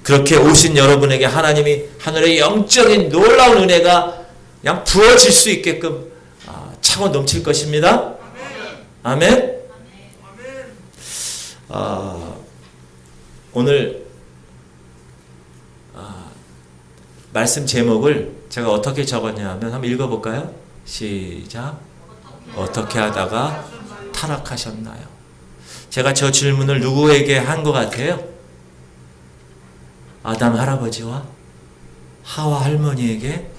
그렇게 오신 여러분에게 하나님이 하늘의 영적인 놀라운 은혜가 그냥 부어질 수 있게끔 차고 넘칠 것입니다. 아멘. 오늘 말씀 제목을 제가 어떻게 적었냐 하면 한번 읽어볼까요? 시작. 어떻게 하다가 타락하셨나요? 제가 저 질문을 누구에게 한 것 같아요? 아담 할아버지와 하와 할머니에게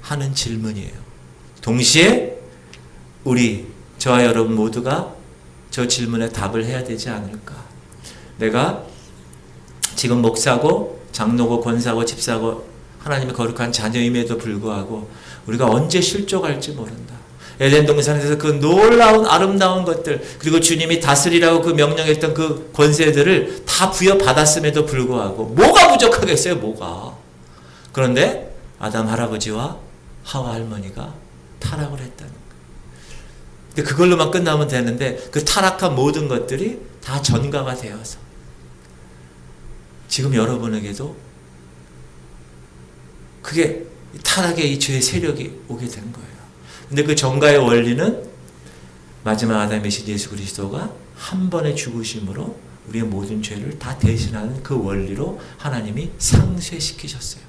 하는 질문이에요. 동시에 저와 여러분 모두가 저 질문에 답을 해야 되지 않을까. 내가 지금 목사고 장로고 권사고 집사고 하나님의 거룩한 자녀임에도 불구하고 우리가 언제 실족할지 모른다. 에덴 동산에서 그 놀라운 아름다운 것들, 그리고 주님이 다스리라고 그 명령했던 그 권세들을 다 부여받았음에도 불구하고 뭐가 부족하겠어요? 뭐가. 그런데 아담 할아버지와 하와 할머니가 타락을 했다는 거예요. 근데 그걸로만 끝나면 되는데 그 타락한 모든 것들이 다 전가가 되어서 지금 여러분에게도 그게 타락의 이 죄의 세력이 오게 된 거예요. 근데 그 전가의 원리는 마지막 아담이신 예수 그리스도가 한 번의 죽으심으로 우리의 모든 죄를 다 대신하는 그 원리로 하나님이 상쇄시키셨어요.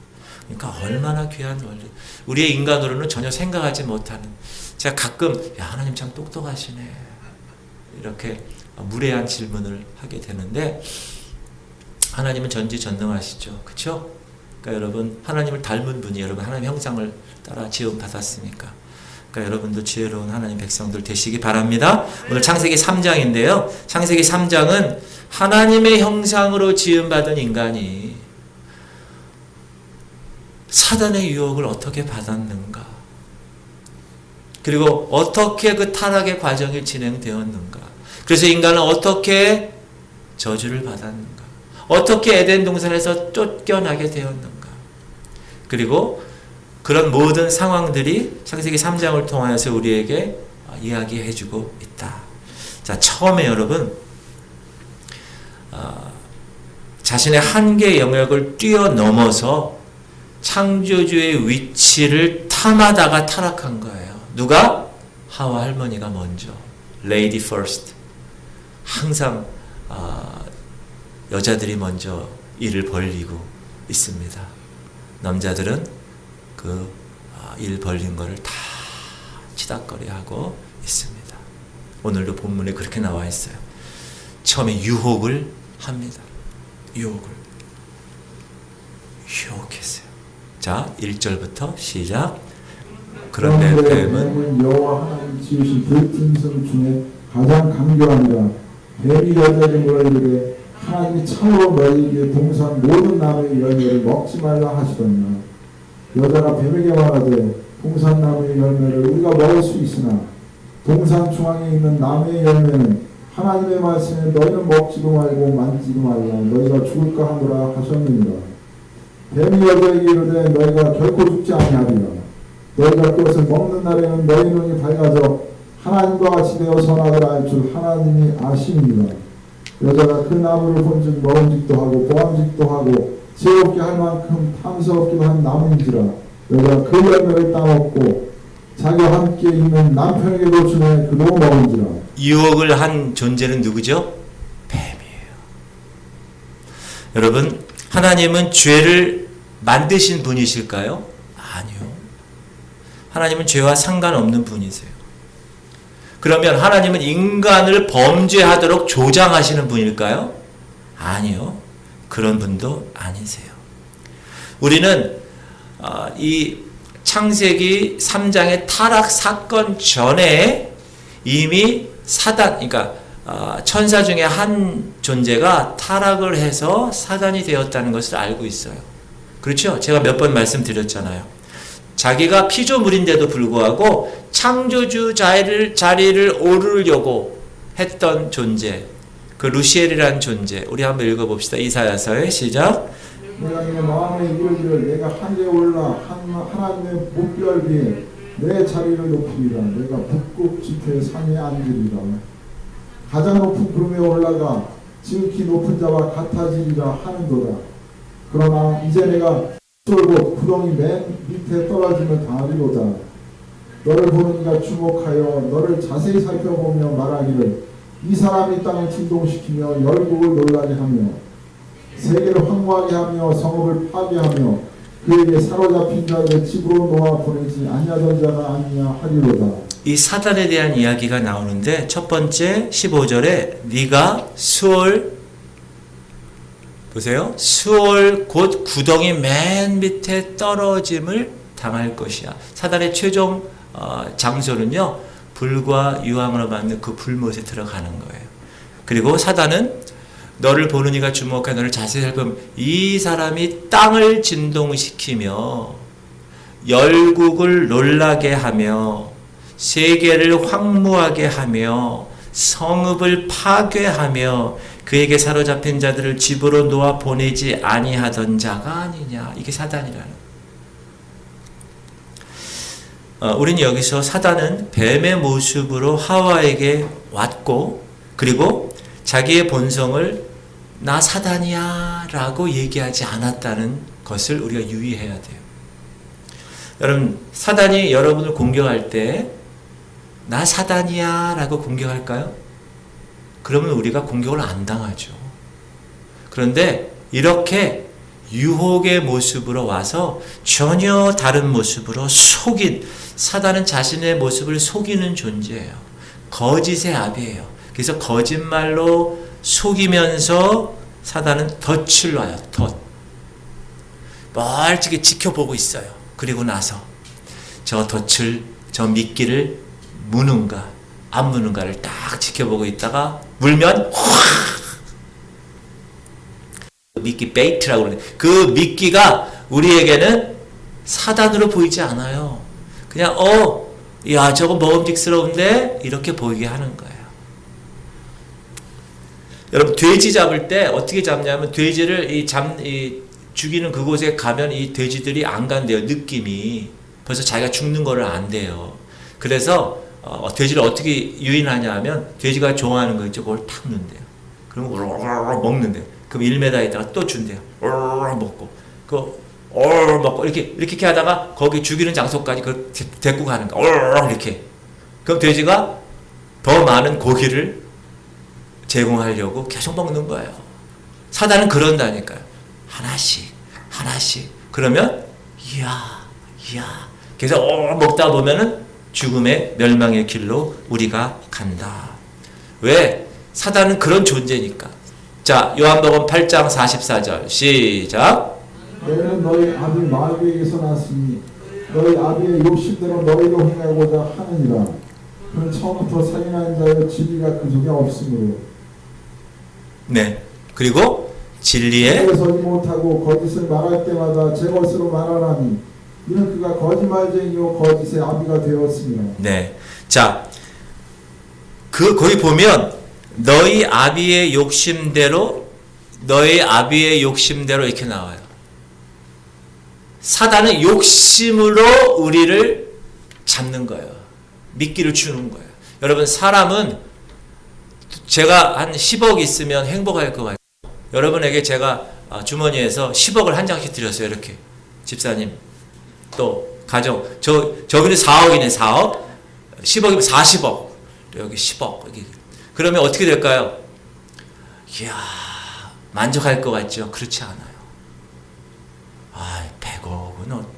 그러니까 얼마나 귀한 원리. 우리의 인간으로는 전혀 생각하지 못하는. 제가 가끔 하나님 참 똑똑하시네 이렇게 무례한 질문을 하게 되는데 하나님은 전지전능하시죠. 그렇죠? 그러니까 여러분 하나님을 닮은 분이 여러분 하나님 형상을 따라 지음 받았으니까 그러니까 여러분도 지혜로운 하나님 백성들 되시기 바랍니다. 오늘 창세기 3장인데요. 창세기 3장은 하나님의 형상으로 지음받은 인간이 사단의 유혹을 어떻게 받았는가, 그리고 어떻게 그 타락의 과정이 진행되었는가, 그래서 인간은 어떻게 저주를 받았는가, 어떻게 에덴 동산에서 쫓겨나게 되었는가, 그리고 그런 모든 상황들이 창세기 3장을 통하여서 우리에게 이야기해주고 있다. 자, 처음에 여러분 자신의 한계 영역을 뛰어넘어서 창조주의 위치를 탐하다가 타락한 거예요. 누가? 하와 할머니가 먼저. Lady first. 항상 여자들이 먼저 일을 벌리고 있습니다. 남자들은 그 일 벌린 거를 다 치닥거리하고 있습니다. 오늘도 본문에 그렇게 나와 있어요. 처음에 유혹을 합니다. 유혹했어요. 자, 1절부터 시작. 그런데 뱀은 여호와 하나님 지으신 그 짐승 중에 가장 강교하니라. 뱀이 여자에게 뭐라 이르되 하나님이 참으로 너희에게 동산 모든 나무의 열매를 먹지 말라 하시더니라. 여자가 뱀에게 말하되 동산 나무의 열매를 우리가 먹을 수 있으나 동산 중앙에 있는 나무의 열매는 하나님의 말씀에 너희는 먹지도 말고 만지도 말라. 너희가 죽을까 하노라 하셨느니라. 뱀이 여자에게 이르되 너희가 결코 죽지 아니하리라. 너희가 그것을 먹는 날에는 너희 눈이 밝아져 하나님과 같이 되어 선악을 알 줄 하나님이 아시니라. 여자가 그 나무를 본즉 먹음직도 하고 보암직도 하고 지혜롭게 할 만큼 탐스럽기도 한 나무인지라. 여자가 그 열매를 따먹고 자기와 함께 있는 남편에게도 주매 그도 먹은지라. 유혹을 한 존재는 누구죠? 뱀이에요. 여러분, 하나님은 죄를 만드신 분이실까요? 아니요. 하나님은 죄와 상관없는 분이세요. 그러면 하나님은 인간을 범죄하도록 조장하시는 분일까요? 아니요. 그런 분도 아니세요. 우리는 이 창세기 3장의 타락 사건 전에 이미 사단, 그러니까 천사 중에 한 존재가 타락을 해서 사단이 되었다는 것을 알고 있어요. 그렇죠? 제가 몇 번 말씀드렸잖아요. 자기가 피조물인데도 불구하고 창조주 자리를 오르려고 했던 존재, 그 루시엘이라는 존재, 우리 한번 읽어봅시다. 이사야서의 시작. 내가 내 마음에 이르기를 내가 하늘에 올라 하나님의 목별 위에 내 자리를 높이리라. 내가 북극 지표의 산에 앉으리라. 가장 높은 구름에 올라가 지극히 높은 자와 같아지리라 하는도다. 그러나 이제 내가 쏠고 구덩이 맨 밑에 떨어짐을 당하리로다. 너를 보느니가 주목하여 너를 자세히 살펴보며 말하기를 이 사람이 땅을 진동시키며 열국을 놀라게 하며 세계를 황무하게 하며 성읍을 파괴하며 그에게 사로잡힌 자를 집으로 놓아 보내지 아니하던 자가 아니냐 하리로다. 이 사단에 대한 이야기가 나오는데 첫 번째 15절에 네가 수월 보세요. 수월 곧 구덩이 맨 밑에 떨어짐을 당할 것이야. 사단의 최종 장소는요. 불과 유황으로 만든 그 불못에 들어가는 거예요. 그리고 사단은 너를 보는 이가 주목하여 너를 자세히 살펴보면 이 사람이 땅을 진동시키며 열국을 놀라게 하며 세계를 황무하게 하며 성읍을 파괴하며 그에게 사로잡힌 자들을 집으로 놓아 보내지 아니하던 자가 아니냐. 이게 사단이라는. 우리는 여기서 사단은 뱀의 모습으로 하와에게 왔고 그리고 자기의 본성을 나 사단이야 라고 얘기하지 않았다는 것을 우리가 유의해야 돼요. 여러분 사단이 여러분을 공격할 때 나 사단이야 라고 공격할까요? 그러면 우리가 공격을 안 당하죠. 그런데 이렇게 유혹의 모습으로 와서 전혀 다른 모습으로 속인 사단은 자신의 모습을 속이는 존재예요. 거짓의 아비예요. 그래서 거짓말로 속이면서 사단은 덫을 놔요. 덫. 멀찍이 지켜보고 있어요. 그리고 나서 저 덫을 저 미끼를 무는가 안 무는가를 딱 지켜보고 있다가 물면 확 미끼 베이트라고 그러는데 그 미끼가 우리에게는 사단으로 보이지 않아요. 그냥 야 저거 먹음직스러운데 이렇게 보이게 하는 거예요. 여러분 돼지 잡을 때 어떻게 잡냐면 돼지를 죽이는 그곳에 가면 이 돼지들이 안 간대요. 느낌이 벌써 자기가 죽는 거를 안돼요. 그래서 돼지를 어떻게 유인하냐 하면 돼지가 좋아하는 거 있죠. 그걸 탁 넣는데요. 그럼 우르르 먹는데요. 그럼 1m 있다가 또 준대요. 우르르 먹고 먹고 이렇게 하다가 거기 죽이는 장소까지 그걸 데리고 가는 거. 우르르 이렇게. 그럼 돼지가 더 많은 고기를 제공하려고 계속 먹는 거예요. 사단은 그런다니까요. 하나씩 그러면 이야 그래서 먹다 보면은 죽음의 멸망의 길로 우리가 간다. 왜? 사단은 그런 존재니까. 자, 요한복음 8장 44절 시작. 너희는 너희 아비 마귀에게서 났으니 너희 아비의 욕심대로 너희로 행하고자 하느니라. 그는 처음부터 살인하는 자여 진리가 그 속에 없으므로. 네. 그리고 진리에 서지 못하고 거짓을 말할 때마다 제 것으로 말하나니 이는 그가 거짓말쟁이요 거짓의 아비가 되었습니다. 네. 자, 거기 보면 너희 아비의 욕심대로 이렇게 나와요. 사단은 욕심으로 우리를 잡는 거예요. 미끼를 주는 거예요. 여러분 사람은 제가 한 10억 있으면 행복할 것 같아요. 여러분에게 제가 주머니에서 10억을 한 장씩 드렸어요. 이렇게 집사님 또 가정 저기는 4억이네. 4억 10억이면 40억 여기 10억 여기. 그러면 어떻게 될까요? 이야 만족할 것 같죠? 그렇지 않아요.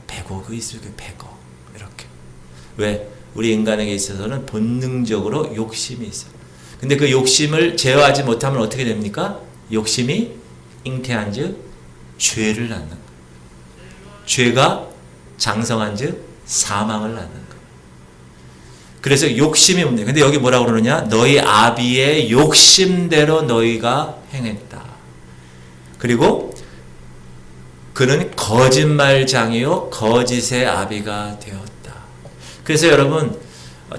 100억이 있을게 100억 이렇게. 왜? 우리 인간에게 있어서는 본능적으로 욕심이 있어요. 근데 그 욕심을 제어하지 못하면 어떻게 됩니까? 욕심이 잉태한즉 죄를 낳는 거예요. 죄가 장성한즉 사망을 낳는 거예요. 그래서 욕심이 문제. 근데 여기 뭐라고 그러느냐? 너희 아비의 욕심대로 너희가 행했다. 그리고 그는 거짓말장이요 거짓의 아비가 되었다. 그래서 여러분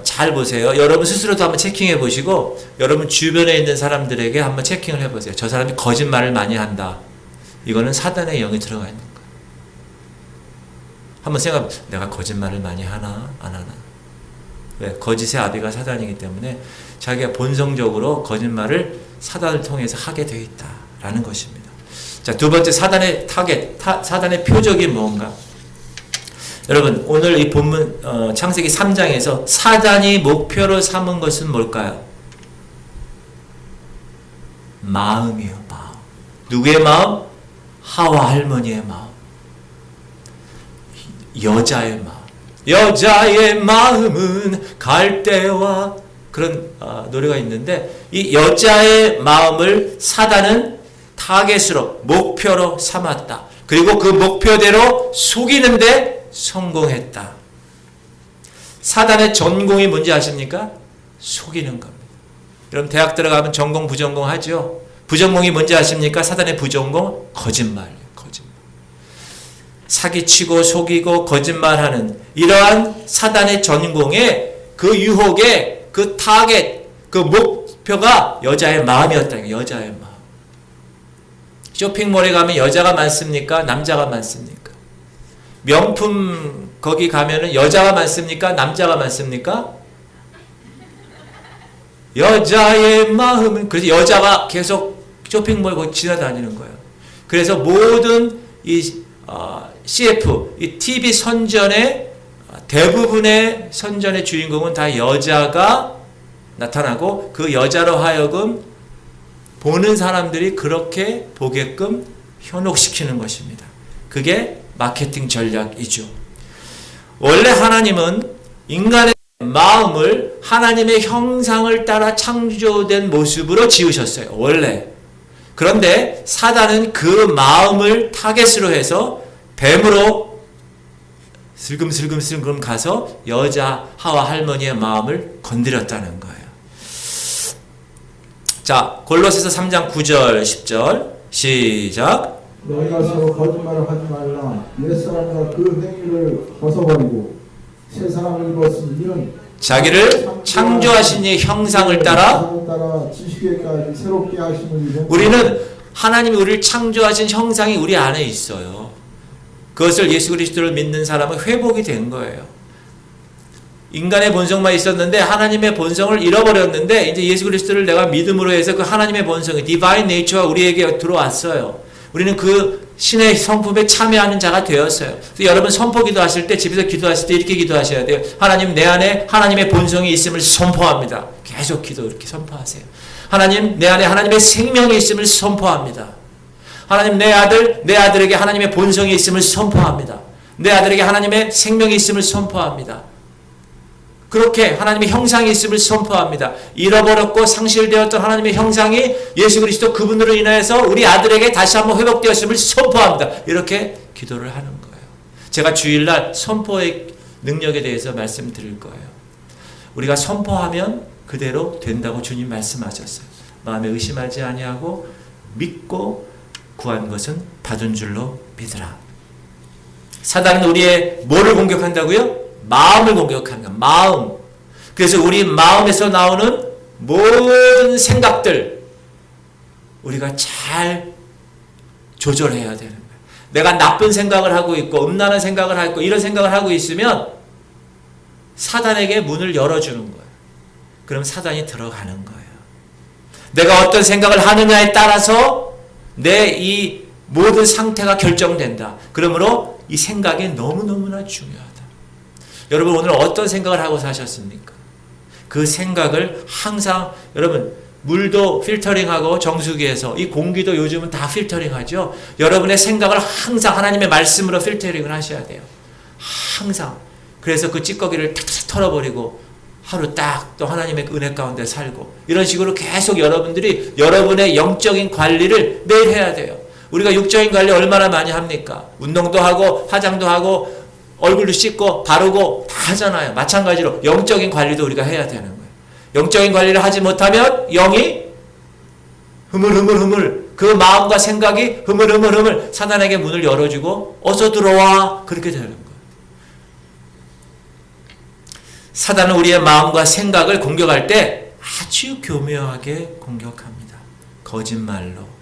잘 보세요. 여러분 스스로도 한번 체킹해 보시고 여러분 주변에 있는 사람들에게 한번 체킹을 해보세요. 저 사람이 거짓말을 많이 한다. 이거는 사단의 영이 들어가 있는 거예요. 한번 생각해 보세요. 내가 거짓말을 많이 하나 안 하나. 왜? 거짓의 아비가 사단이기 때문에 자기가 본성적으로 거짓말을 사단을 통해서 하게 되어 있다라는 것입니다. 자, 두 번째 사단의 타겟, 사단의 표적이 뭔가? 여러분, 오늘 이 본문 창세기 3장에서 사단이 목표로 삼은 것은 뭘까요? 마음이에요. 마음. 누구의 마음? 하와 할머니의 마음. 여자의 마음. 여자의 마음은 갈대와 그런 노래가 있는데, 이 여자의 마음을 사단은 타겟으로, 목표로 삼았다. 그리고 그 목표대로 속이는데 성공했다. 사단의 전공이 뭔지 아십니까? 속이는 겁니다. 여러분 대학 들어가면 전공 부전공 하죠. 부전공이 뭔지 아십니까? 사단의 부전공 거짓말이에요. 거짓말. 사기치고 속이고 거짓말하는 이러한 사단의 전공에 그 유혹의 그 타겟, 그 목표가 여자의 마음이었다는 거예요. 여자의 마음. 쇼핑몰에 가면 여자가 많습니까? 남자가 많습니까? 명품 거기 가면은 여자가 많습니까? 남자가 많습니까? 여자의 마음은, 그래서 여자가 계속 쇼핑몰 거기 지나다니는 거예요. 그래서 모든 이 CF, 이 TV 선전의 대부분의 선전의 주인공은 다 여자가 나타나고 그 여자로 하여금 보는 사람들이 그렇게 보게끔 현혹시키는 것입니다. 그게 마케팅 전략이죠. 원래 하나님은 인간의 마음을 하나님의 형상을 따라 창조된 모습으로 지으셨어요. 원래. 그런데 사단은 그 마음을 타겟으로 해서 뱀으로 슬금슬금 가서 여자 하와 할머니의 마음을 건드렸다는 거예요. 자, 골로새서 3장 9절 10절 시작. 너희가 서로 거짓말을 하지 말라. 옛사람과 그 행위를 벗어버리고 새 사람을 입었으니 이는 자기를 창조하신 이 형상을 따라 지식에까지 새롭게 하심을. 우리는 하나님이 우리를 창조하신 형상이 우리 안에 있어요. 그것을 예수 그리스도를 믿는 사람은 회복이 된 거예요. 인간의 본성만 있었는데 하나님의 본성을 잃어버렸는데 이제 예수 그리스도를 내가 믿음으로 해서 그 하나님의 본성이 디바인 네이처가 우리에게 들어왔어요. 우리는 그 신의 성품에 참여하는 자가 되었어요. 그래서 여러분 선포 기도하실 때, 집에서 기도하실 때 이렇게 기도하셔야 돼요. 하나님, 내 안에 하나님의 본성이 있음을 선포합니다. 계속 기도 이렇게 선포하세요. 하나님, 내 안에 하나님의 생명이 있음을 선포합니다. 하나님, 내 아들에게 하나님의 본성이 있음을 선포합니다. 내 아들에게 하나님의 생명이 있음을 선포합니다. 그렇게 하나님의 형상이 있음을 선포합니다. 잃어버렸고 상실되었던 하나님의 형상이 예수 그리스도 그분으로 인하여서 우리 아들에게 다시 한번 회복되었음을 선포합니다. 이렇게 기도를 하는 거예요. 제가 주일날 선포의 능력에 대해서 말씀드릴 거예요. 우리가 선포하면 그대로 된다고 주님 말씀하셨어요. 마음에 의심하지 아니하고 믿고 구한 것은 받은 줄로 믿으라. 사단은 우리의 뭐를 공격한다고요? 마음을 공격하는 거야. 마음. 그래서 우리 마음에서 나오는 모든 생각들 우리가 잘 조절해야 되는 거야. 내가 나쁜 생각을 하고 있고 음란한 생각을 하고 있고 이런 생각을 하고 있으면 사단에게 문을 열어주는 거예요. 그럼 사단이 들어가는 거예요. 내가 어떤 생각을 하느냐에 따라서 내 이 모든 상태가 결정된다. 그러므로 이 생각이 너무너무나 중요하다. 여러분 오늘 어떤 생각을 하고 사셨습니까? 그 생각을 항상 여러분 물도 필터링하고 정수기에서 이 공기도 요즘은 다 필터링하죠. 여러분의 생각을 항상 하나님의 말씀으로 필터링을 하셔야 돼요. 항상. 그래서 그 찌꺼기를 탁탁 털어버리고 하루 딱 또 하나님의 은혜 가운데 살고 이런 식으로 계속 여러분들이 여러분의 영적인 관리를 매일 해야 돼요. 우리가 육적인 관리 얼마나 많이 합니까? 운동도 하고 화장도 하고 얼굴도 씻고 바르고 다 하잖아요. 마찬가지로 영적인 관리도 우리가 해야 되는 거예요. 영적인 관리를 하지 못하면 영이 흐물흐물흐물 그 마음과 생각이 흐물흐물흐물 사단에게 문을 열어주고 어서 들어와 그렇게 되는 거예요. 사단은 우리의 마음과 생각을 공격할 때 아주 교묘하게 공격합니다. 거짓말로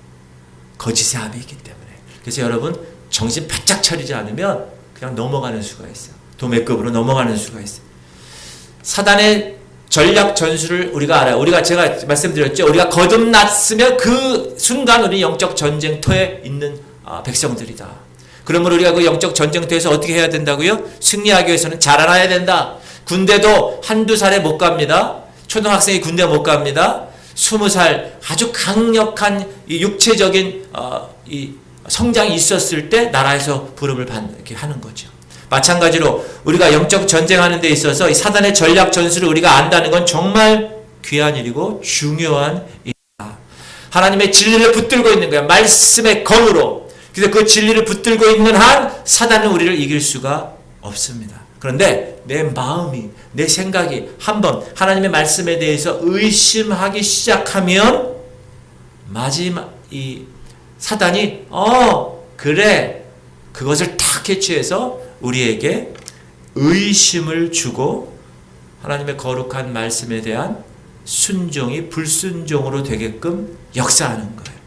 거짓의 합이 있기 때문에. 그래서 여러분 정신 바짝 차리지 않으면 그냥 넘어가는 수가 있어요. 도매급으로 넘어가는 수가 있어요. 사단의 전략 전술을 우리가 알아요. 우리가 제가 말씀드렸죠. 우리가 거듭났으면 그 순간 우리 영적 전쟁터에 있는 백성들이다. 그러므로 우리가 그 영적 전쟁터에서 어떻게 해야 된다고요? 승리하기 위해서는 자라나야 된다. 군대도 한두 살에 못 갑니다. 초등학생이 군대 못 갑니다. 20살 아주 강력한 이 육체적인 이 성장이 있었을 때 나라에서 부름을 이렇게 하는 거죠. 마찬가지로 우리가 영적 전쟁하는 데 있어서 이 사단의 전략 전술을 우리가 안다는 건 정말 귀한 일이고 중요한 일이다. 하나님의 진리를 붙들고 있는 거야. 말씀의 검으로. 그래서 그 진리를 붙들고 있는 한 사단은 우리를 이길 수가 없습니다. 그런데 내 마음이, 내 생각이 한번 하나님의 말씀에 대해서 의심하기 시작하면 마지막 이 사단이 그래 그것을 탁 캐치해서 우리에게 의심을 주고 하나님의 거룩한 말씀에 대한 순종이 불순종으로 되게끔 역사하는 거예요.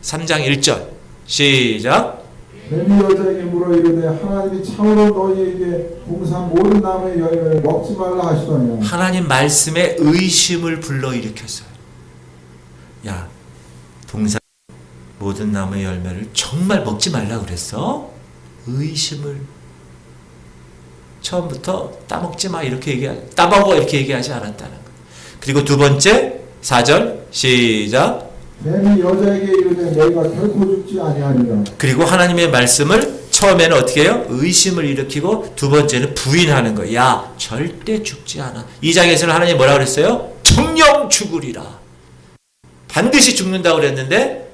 3장 1절 시작. 뱀이 여자에게 물어 이르되 하나님이 참으로 너희에게 동산 모든 나무의 열매를 먹지 말라 하시더냐. 하나님 말씀에 의심을 불러일으켰어요. 야, 동산 모든 나무의 열매를 정말 먹지 말라 그랬어? 의심을 처음부터 따먹지 마 이렇게 따먹어 이렇게 얘기하지 않았다는 거. 그리고 두 번째 4절 시작. 뱀이 여자에게 이르되 너희가 결코 죽지 아니하리라. 그리고 하나님의 말씀을 처음에는 어떻게 해요? 의심을 일으키고 두 번째는 부인하는 거예요. 야, 절대 죽지 않아. 2장에서는 하나님이 뭐라고 그랬어요? 정령 죽으리라. 반드시 죽는다고 그랬는데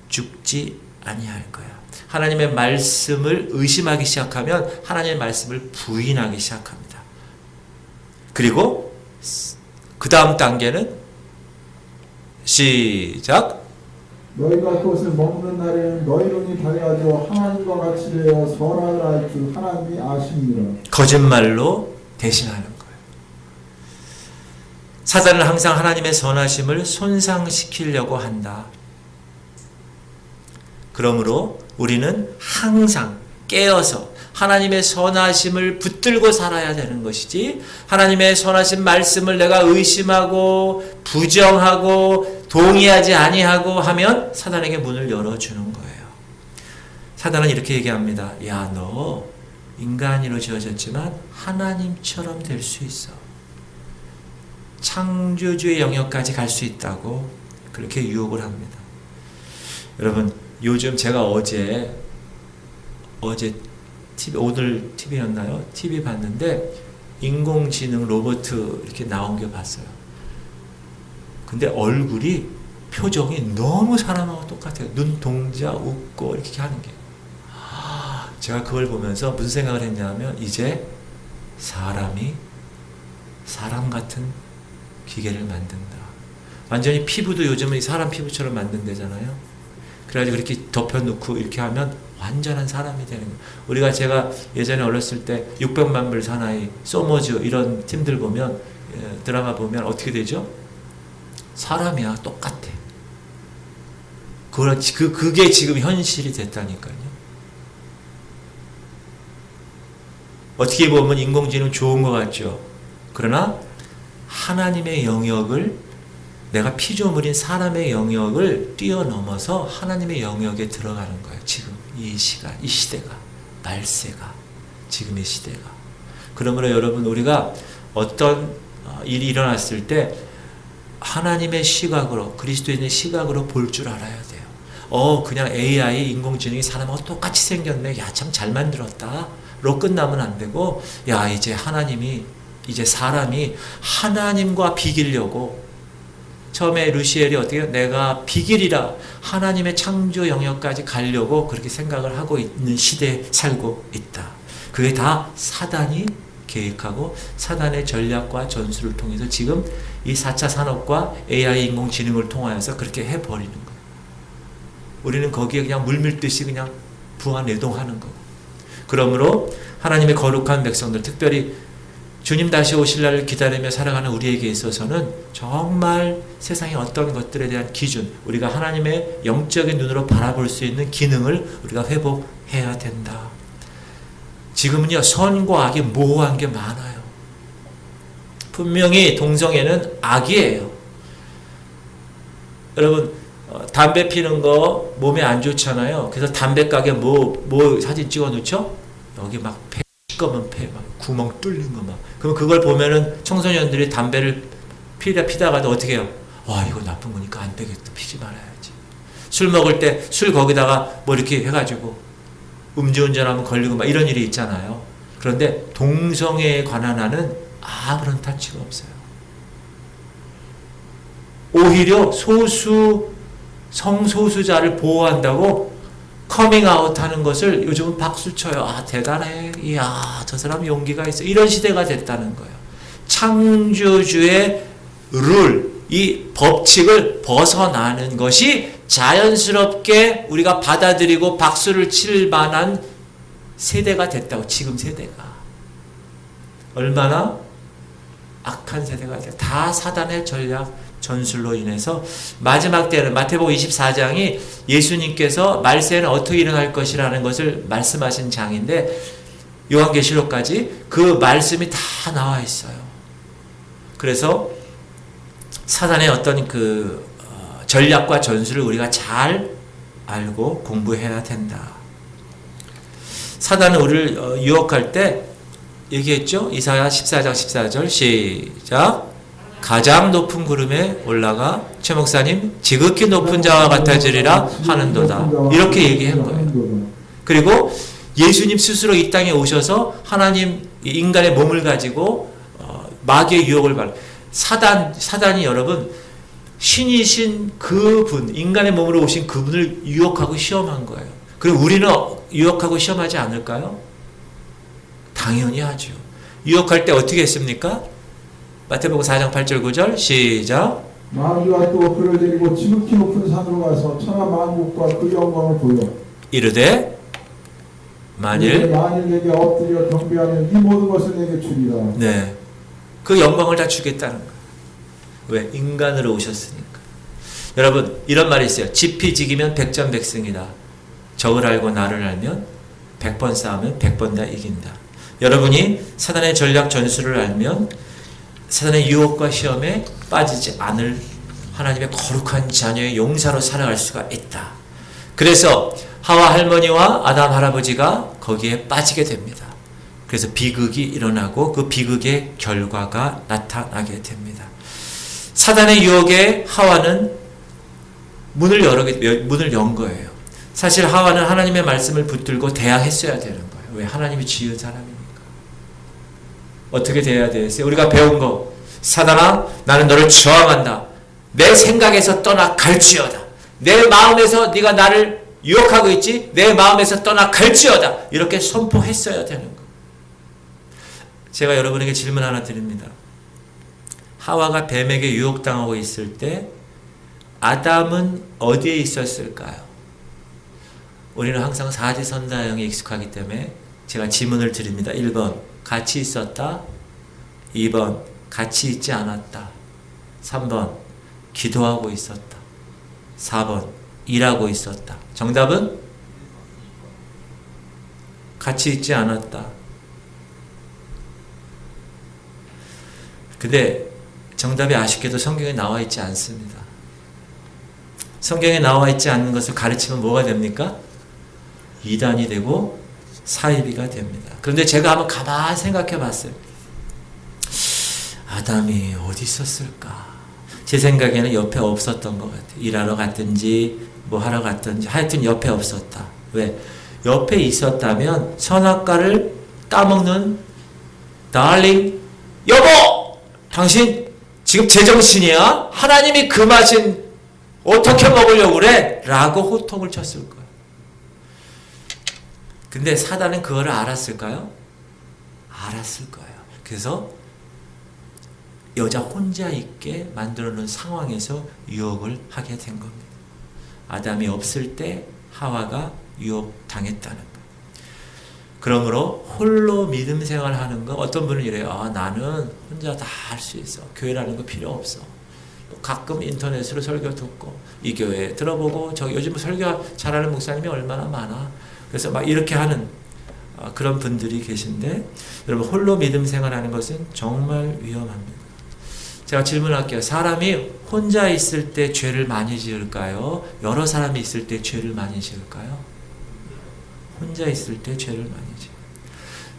죽지 아니할 거야. 하나님의 말씀을 의심하기 시작하면 하나님의 말씀을 부인하기 시작합니다. 그리고 그 다음 단계는 시작. 너희가 그것을 먹는 날에는 너희 눈이 밝아져 하나님과 같이 되어 선악을 알 줄 하나님이 아시니라. 거짓말로 대신하는 거예요. 사단은 항상 하나님의 선하심을 손상시키려고 한다. 그러므로 우리는 항상 깨어서 하나님의 선하심을 붙들고 살아야 되는 것이지 하나님의 선하신 말씀을 내가 의심하고 부정하고 동의하지 아니하고 하면 사단에게 문을 열어주는 거예요. 사단은 이렇게 얘기합니다. 야, 너 인간으로 지어졌지만 하나님처럼 될 수 있어. 창조주의 영역까지 갈 수 있다고 그렇게 유혹을 합니다. 여러분, 요즘 제가 어제 TV, 오늘 TV였나요? TV 봤는데 인공지능 로봇 이렇게 나온 게 봤어요. 근데 얼굴이 표정이 너무 사람하고 똑같아요. 눈 동자 웃고 이렇게 하는 게. 제가 그걸 보면서 무슨 생각을 했냐면 이제 사람이 사람 같은 기계를 만든다. 완전히 피부도 요즘은 사람 피부처럼 만든대잖아요. 그래가지고 그렇게 덮여놓고 이렇게 하면 완전한 사람이 되는 거예요. 우리가 제가 예전에 어렸을 때 600만 불 사나이, 소머즈 이런 팀들 보면 드라마 보면 어떻게 되죠? 사람이야 똑같아. 그게 지금 현실이 됐다니까요. 어떻게 보면 인공지능 좋은 것 같죠. 그러나 하나님의 영역을 내가 피조물인 사람의 영역을 뛰어넘어서 하나님의 영역에 들어가는 거예요. 지금 이 시대가 말세가 지금의 시대가. 그러므로 여러분 우리가 어떤 일이 일어났을 때 하나님의 시각으로 그리스도인의 시각으로 볼 줄 알아야 돼요. 그냥 AI 인공지능이 사람하고 똑같이 생겼네. 야, 참 잘 만들었다. 로 끝나면 안 되고 야, 이제 사람이 하나님과 비기려고 처음에 루시엘이 어떻게 내가 비길이라 하나님의 창조 영역까지 가려고 그렇게 생각을 하고 있는 시대에 살고 있다. 그게 다 사단이 계획하고 사단의 전략과 전술을 통해서 지금 이 4차 산업과 AI 인공지능을 통하여서 그렇게 해버리는 거예요. 우리는 거기에 그냥 물밀듯이 그냥 부하내동하는 거고. 그러므로 하나님의 거룩한 백성들, 특별히 주님 다시 오실 날을 기다리며 살아가는 우리에게 있어서는 정말 세상의 어떤 것들에 대한 기준, 우리가 하나님의 영적인 눈으로 바라볼 수 있는 기능을 우리가 회복해야 된다. 지금은요, 선과 악이 모호한 게 많아요. 분명히 동성애는 악이에요. 여러분 담배 피는 거 몸에 안 좋잖아요. 그래서 담배 가게 뭐 사진 찍어 놓죠? 여기 막 폐, 시꺼먼 폐, 막 구멍 뚫린 거 막. 그럼 그걸 보면은 청소년들이 담배를 피다가도 어떻게 해요? 와, 이거 나쁜 거니까 안 되겠다. 피지 말아야지. 술 먹을 때 술 거기다가 뭐 이렇게 해가지고 음주운전하면 걸리고 막 이런 일이 있잖아요. 그런데 동성애에 관한 한은 아무런 타치가 없어요. 오히려 성소수자를 보호한다고 커밍아웃 하는 것을 요즘은 박수 쳐요. 아, 대단해. 이야, 저 사람 용기가 있어. 이런 시대가 됐다는 거예요. 창조주의 룰, 이 법칙을 벗어나는 것이 자연스럽게 우리가 받아들이고 박수를 칠 만한 세대가 됐다고. 지금 세대가 얼마나 악한 세대가 됐다. 다 사단의 전략 전술로 인해서 마지막 때는 마태복음 24장이 예수님께서 말세는 어떻게 일어날 것이라는 것을 말씀하신 장인데 요한계시록까지 그 말씀이 다 나와 있어요. 그래서 사단의 어떤 그 전략과 전술을 우리가 잘 알고 공부해야 된다. 사단은 우리를 유혹할 때 얘기했죠? 이사야 14장 14절 시작. 가장 높은 구름에 올라가 최 목사님 지극히 높은 자와 같아지리라 하는도다. 이렇게 얘기한 거예요. 그리고 예수님 스스로 이 땅에 오셔서 하나님 인간의 몸을 가지고 마귀의 유혹을 받. 사단이 여러분 신이신 그분, 인간의 몸으로 오신 그분을 유혹하고 시험한 거예요. 그리고 우리는 유혹하고 시험하지 않을까요? 당연히 하죠. 유혹할 때 어떻게 했습니까? 마태복음 4장 8절 9절 시작. 마귀와 또 그를 데리고 지극히 높은 산으로 가서 천하 만국과 그 영광을 보여 이르되 만일 내게 엎드려 경배하면 이 모든 것을 내게 주리라. 네, 그 영광을 다 주겠다는 거예요. 왜? 인간으로 오셨으니까. 여러분 이런 말이 있어요. 지피지기면 백전백승이다. 적을 알고 나를 알면 100번 싸우면 100번 다 이긴다. 여러분이 사단의 전략 전술을 알면 사단의 유혹과 시험에 빠지지 않을 하나님의 거룩한 자녀의 용사로 살아갈 수가 있다. 그래서 하와 할머니와 아담 할아버지가 거기에 빠지게 됩니다. 그래서 비극이 일어나고 그 비극의 결과가 나타나게 됩니다. 사단의 유혹에 하와는 문을 연 거예요. 사실 하와는 하나님의 말씀을 붙들고 대항했어야 되는 거예요. 왜? 하나님이 지은 사람이니까. 어떻게 돼야 되겠어요? 우리가 배운 거. 사단아, 나는 너를 저항한다. 내 생각에서 떠나 갈지어다. 내 마음에서 네가 나를 유혹하고 있지? 내 마음에서 떠나 갈지어다. 이렇게 선포했어야 되는 거. 제가 여러분에게 질문 하나 드립니다. 하와가 뱀에게 유혹당하고 있을 때 아담은 어디에 있었을까요? 우리는 항상 사지선다형에 익숙하기 때문에 제가 지문을 드립니다. 1번 같이 있었다. 2번 같이 있지 않았다. 3번 기도하고 있었다. 4번 일하고 있었다. 정답은 같이 있지 않았다. 근데 정답이 아쉽게도 성경에 나와 있지 않습니다. 성경에 나와 있지 않는 것을 가르치면 뭐가 됩니까? 이단이 되고 사이비가 됩니다. 그런데 제가 한번 가만히 생각해 봤어요. 아담이 어디 있었을까? 제 생각에는 옆에 없었던 것 같아요. 일하러 갔든지 뭐 하러 갔든지 하여튼 옆에 없었다. 왜? 옆에 있었다면 선악과를 따먹는 darling, 여보! 당신 지금 제정신이야? 하나님이 그 맛은 어떻게 먹으려고 그래? 라고 호통을 쳤을 거예요. 근데 사단은 그거를 알았을까요? 알았을 거예요. 그래서 여자 혼자 있게 만들어 놓은 상황에서 유혹을 하게 된 겁니다. 아담이 없을 때 하와가 유혹당했다는 거예요. 그러므로 홀로 믿음 생활하는 거, 어떤 분은 이래요. 아, 나는 혼자 다 할 수 있어. 교회라는 거 필요 없어. 가끔 인터넷으로 설교 듣고 이 교회 들어보고 저 요즘 설교 잘하는 목사님이 얼마나 많아. 그래서 막 이렇게 하는 그런 분들이 계신데, 여러분 홀로 믿음 생활하는 것은 정말 위험합니다. 제가 질문할게요. 사람이 혼자 있을 때 죄를 많이 지을까요? 여러 사람이 있을 때 죄를 많이 지을까요? 혼자 있을 때 죄를 많이 지어요.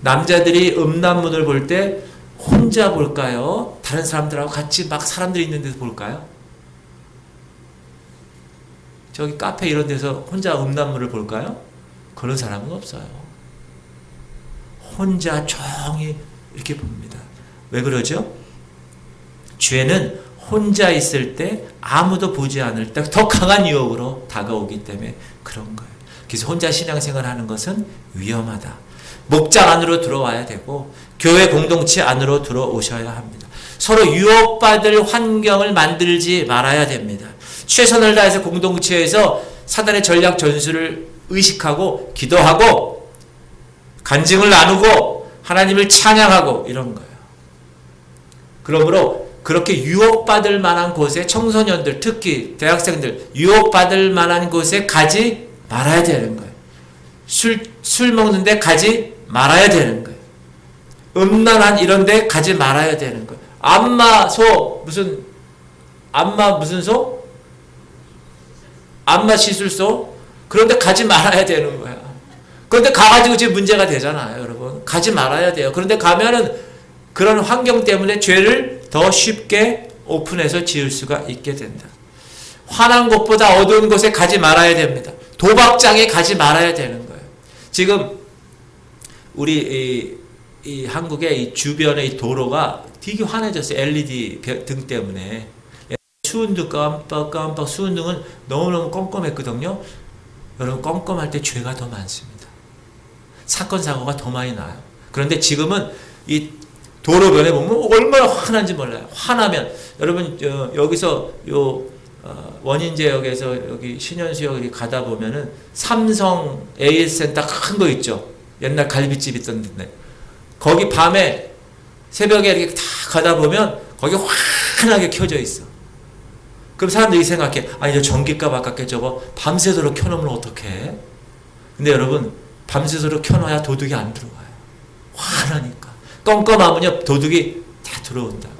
남자들이 음란물을 볼 때 혼자 볼까요? 다른 사람들하고 같이 막 사람들이 있는 데서 볼까요? 저기 카페 이런 데서 혼자 음란물을 볼까요? 그런 사람은 없어요. 혼자 조용히 이렇게 봅니다. 왜 그러죠? 죄는 혼자 있을 때 아무도 보지 않을 때 더 강한 유혹으로 다가오기 때문에 그런 거예요. 그래서 혼자 신앙생활 하는 것은 위험하다. 목장 안으로 들어와야 되고 교회 공동체 안으로 들어오셔야 합니다. 서로 유혹받을 환경을 만들지 말아야 됩니다. 최선을 다해서 공동체에서 사단의 전략 전술을 의식하고 기도하고 간증을 나누고 하나님을 찬양하고 이런 거예요. 그러므로 그렇게 유혹받을 만한 곳에 청소년들, 특히 대학생들 유혹받을 만한 곳에 가지 말아야 되는 거예요. 술 먹는데 가지 말아야 되는 거예요. 음란한 이런 데 가지 말아야 되는 거예요. 무슨 소? 안마 시술소? 그런데 가지 말아야 되는 거야. 그런데 가가지고 지금 문제가 되잖아요, 여러분. 가지 말아야 돼요. 그런데 가면은 그런 환경 때문에 죄를 더 쉽게 오픈해서 지을 수가 있게 된다. 환한 곳보다 어두운 곳에 가지 말아야 됩니다. 도박장에 가지 말아야 되는 거예요. 지금 우리 이 한국의 이 주변의 이 도로가 되게 환해졌어요. LED 등 때문에. 수은등 깜빡깜빡 수은등은 너무너무 껌껌했거든요. 여러분 껌껌할 때 죄가 더 많습니다. 사건 사고가 더 많이 나요. 그런데 지금은 이 도로변에 보면 얼마나 환한지 몰라요. 환하면 여러분 여기서 원인제역에서 여기 신현수역에 가다 보면은 삼성 AS센터 큰 거 있죠. 옛날 갈비집 있던 데. 거기 밤에 새벽에 이렇게 다 가다 보면 거기 환하게 켜져 있어. 그럼 사람들이 생각해. 아니 저 전기값 아깝게 저거 밤새도록 켜놓으면 어떡해? 근데 여러분 밤새도록 켜놔야 도둑이 안 들어와요. 환하니까. 껌껌하면요 도둑이 다 들어온다.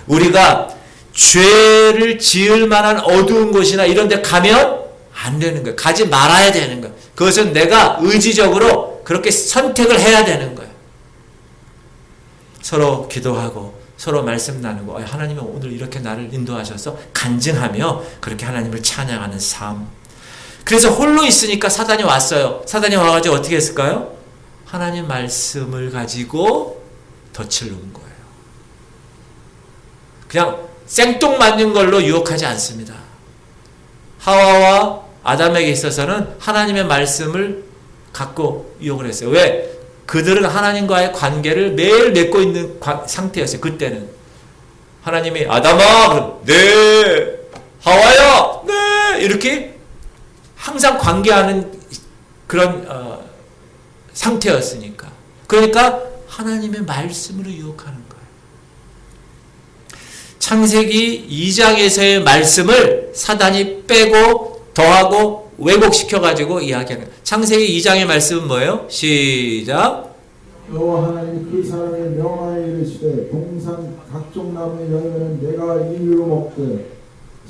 우리가 죄를 지을 만한 어두운 곳이나 이런 데 가면 안 되는 거예요. 가지 말아야 되는 거예요. 그것은 내가 의지적으로 그렇게 선택을 해야 되는 거예요. 서로 기도하고 서로 말씀 나누고 하나님은 오늘 이렇게 나를 인도하셔서 간증하며 그렇게 하나님을 찬양하는 삶. 그래서 홀로 있으니까 사단이 왔어요. 사단이 와가지고 어떻게 했을까요? 하나님 말씀을 가지고 덫을 놓은 거예요. 그냥 생뚱맞는 걸로 유혹하지 않습니다. 하와와 아담에게 있어서는 하나님의 말씀을 갖고 유혹을 했어요. 왜? 그들은 하나님과의 관계를 매일 맺고 있는 상태였어요. 그때는 하나님이 아담아, 그럼 네, 하와야, 네, 이렇게 항상 관계하는 그런 상태였으니까. 그러니까 하나님의 말씀으로 유혹하는 거예요. 창세기 2장에서의 말씀을 사단이 빼고 더하고 왜곡시켜가지고 이야기하는 거예요. 창세기 2장의 말씀은 뭐예요? 시작. 여호와 하나님이 그 사람의 명하여 이르시되 동산 각종 나무의 열매는 내가 인류로 먹되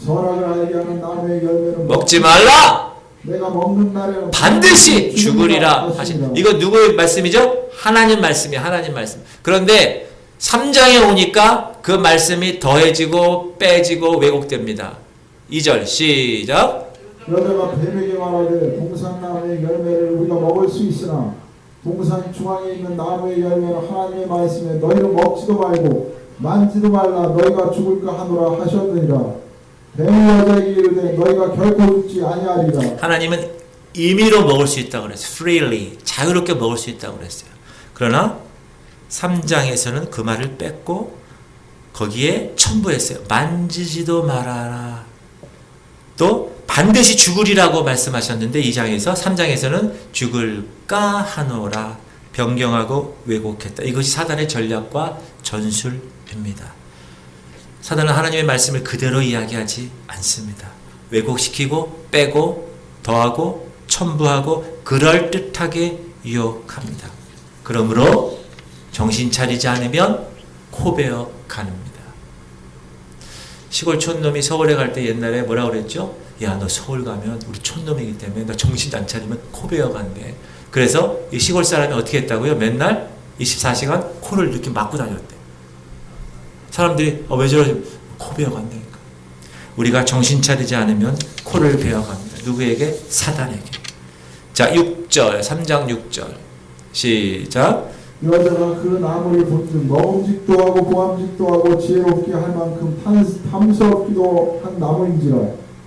선악을 알게 하는 나무의 열매는 먹지 말라. 내가 먹는 날에는 반드시 죽으리라 하신. 이거 누구의 말씀이죠? 하나님 말씀이에요. 하나님 말씀. 그런데 3장에 오니까 그 말씀이 더해지고 빼지고 왜곡됩니다. 2절 시작. 여자가 뱀에게 말하되 동산 나무의 열매를 우리가 먹을 수 있으나 동산 중앙에 있는 나무의 열매는 하나님의 말씀에 너희는 먹지도 말고 만지도 말라 너희가 죽을까 하노라 하셨느니라. 뱀이 여자에게 이르되 너희가 결코 죽지 아니하리라. 하나님은 임의로 먹을 수 있다고 그랬어요. freely 자유롭게 먹을 수 있다고 그랬어요. 그러나 3장에서는 그 말을 뺐고 거기에 첨부했어요. 만지지도 말아라. 또 반드시 죽으리라고 말씀하셨는데 2장에서 3장에서는 죽을까 하노라 변경하고 왜곡했다. 이것이 사단의 전략과 전술입니다. 사단은 하나님의 말씀을 그대로 이야기하지 않습니다. 왜곡시키고 빼고 더하고 첨부하고 그럴듯하게 유혹합니다. 그러므로 정신 차리지 않으면 코베어 가는입니다. 시골 촌놈이 서울에 갈 때 옛날에 뭐라고 그랬죠? 야, 너 서울 가면 우리 촌놈이기 때문에 너 정신 안 차리면 코 베어간대. 그래서 이 시골 사람이 어떻게 했다고요? 맨날 24시간 코를 이렇게 막고 다녔대. 사람들이 왜 저러지? 코 베어간다니까. 우리가 정신 차리지 않으면 코를 베어갑니다. 누구에게? 사단에게. 자, 6절, 3장 6절. 시작. 여자가 그 나무를 본즉 먹음직도 하고 보암직도 하고 지혜롭게 할 만큼 탐스럽기도 한 나무인지라.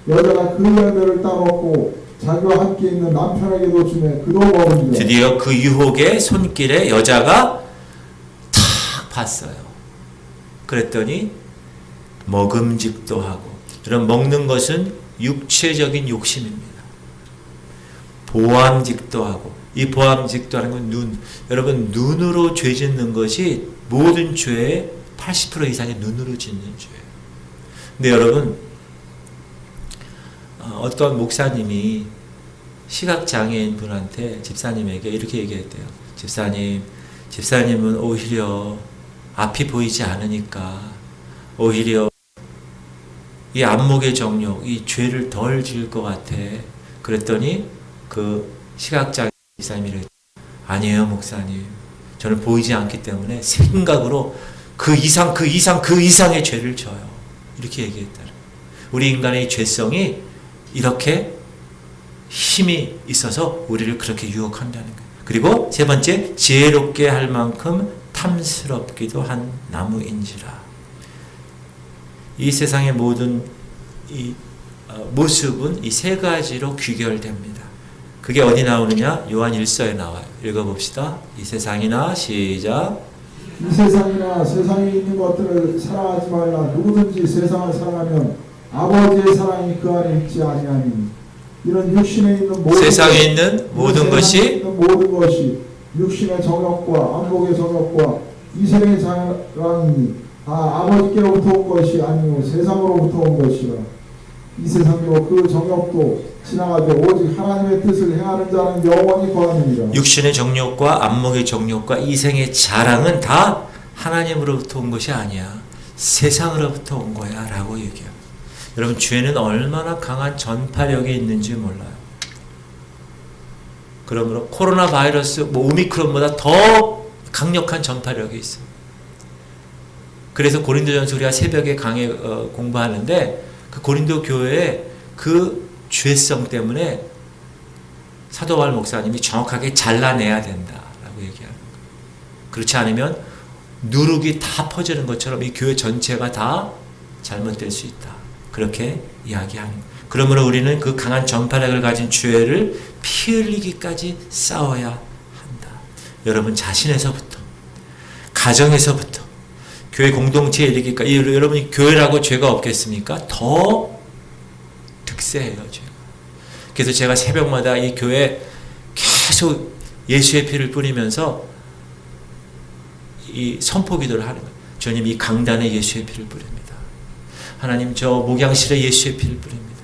여자가 그 열매를 따먹고 자기와 함께 있는 남편에게도 주매 그도 먹은지라. 드디어 그 유혹의 손길에 여자가 탁 봤어요. 그랬더니 먹음직도 하고. 여러분, 먹는 것은 육체적인 욕심입니다. 보암직도 하고. 이 보암직도 하는 건 눈. 여러분, 눈으로 죄 짓는 것이 모든 죄의 80% 이상이 눈으로 짓는 죄예요. 근데 여러분, 어떤 목사님이 시각장애인 분한테, 집사님에게 이렇게 얘기했대요. 집사님은 오히려 앞이 보이지 않으니까 오히려 이 안목의 정욕, 이 죄를 덜 지을 것 같아. 그랬더니 그 시각장애인 집사님이 이랬대요. 아니에요, 목사님. 저는 보이지 않기 때문에 생각으로 그 이상의 죄를 져요. 이렇게 얘기했다. 우리 인간의 죄성이 이렇게 힘이 있어서 우리를 그렇게 유혹한다는 거예요. 그리고 세 번째, 지혜롭게 할 만큼 탐스럽기도 한 나무인지라. 이 세상의 모든 이 모습은 이 세 가지로 귀결됩니다. 그게 어디 나오느냐? 요한 1서에 나와요. 읽어봅시다. 이 세상이나, 시작. 이 세상이나 세상에 있는 것들을 사랑하지 말라. 누구든지 세상을 사랑하면 아버지의 사랑이 그 안에 있지 아니하니. 이런 육신에 있는 모든 세상에 있는 모든 것이 육신의 정욕과 안목의 정욕과 이생의 자랑이니 아버지께로부터 온 것이 아니고 세상으로부터 온 것이라. 이 세상으로 그 정욕도 지나가되 오직 하나님의 뜻을 행하는 자는 영원히 거하느니라. 육신의 정욕과 안목의 정욕과 이생의 자랑은 다 하나님으로부터 온 것이 아니야. 세상으로부터 온 거야 라고 얘기해요. 여러분, 죄는 얼마나 강한 전파력이 있는지 몰라요. 그러므로 코로나 바이러스, 오미크론보다 더 강력한 전파력이 있어요. 그래서 고린도전서 우리가 새벽에 강해 공부하는데 그 고린도 교회에 그 죄성 때문에 사도 바울 목사님이 정확하게 잘라내야 된다라고 얘기하는 거예요. 그렇지 않으면 누룩이 다 퍼지는 것처럼 이 교회 전체가 다 잘못될 수 있다. 그렇게 이야기하는 거예요. 그러므로 우리는 그 강한 전파력을 가진 죄를 피 흘리기까지 싸워야 한다. 여러분 자신에서부터, 가정에서부터, 교회 공동체에 이르기까지. 여러분이 교회라고 죄가 없겠습니까? 더 득세해요, 죄가. 그래서 제가 새벽마다 이 교회 계속 예수의 피를 뿌리면서 이 선포기도를 하는 거예요. 주님, 이 강단에 예수의 피를 뿌립니다. 하나님, 저 목양실에 예수의 피를 뿌립니다.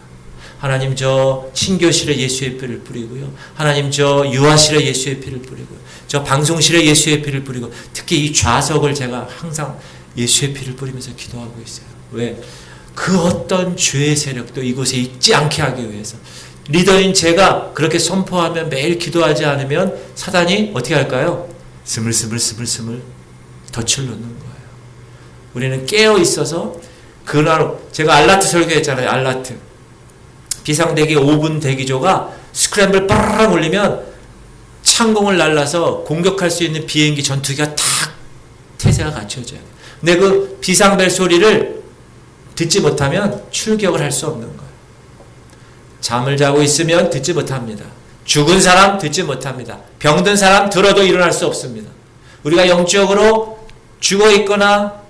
하나님, 저 친교실에 예수의 피를 뿌리고요. 하나님, 저 유아실에 예수의 피를 뿌리고요. 저 방송실에 예수의 피를 뿌리고, 특히 이 좌석을 제가 항상 예수의 피를 뿌리면서 기도하고 있어요. 왜? 그 어떤 죄의 세력도 이곳에 있지 않게 하기 위해서. 리더인 제가 그렇게 선포하면 매일 기도하지 않으면 사단이 어떻게 할까요? 스물스물 덫을 놓는 거예요. 우리는 깨어 있어서 그날 제가 알라트 설교했잖아요. 알라트. 비상대기 5분 대기조가 스크램블 빠르르 올리면 창공을 날라서 공격할 수 있는 비행기 전투기가 탁 태세가 갖춰져요. 근데 그 비상벨 소리를 듣지 못하면 출격을 할 수 없는 거예요. 잠을 자고 있으면 듣지 못합니다. 죽은 사람 듣지 못합니다. 병든 사람 들어도 일어날 수 없습니다. 우리가 영적으로 죽어 있거나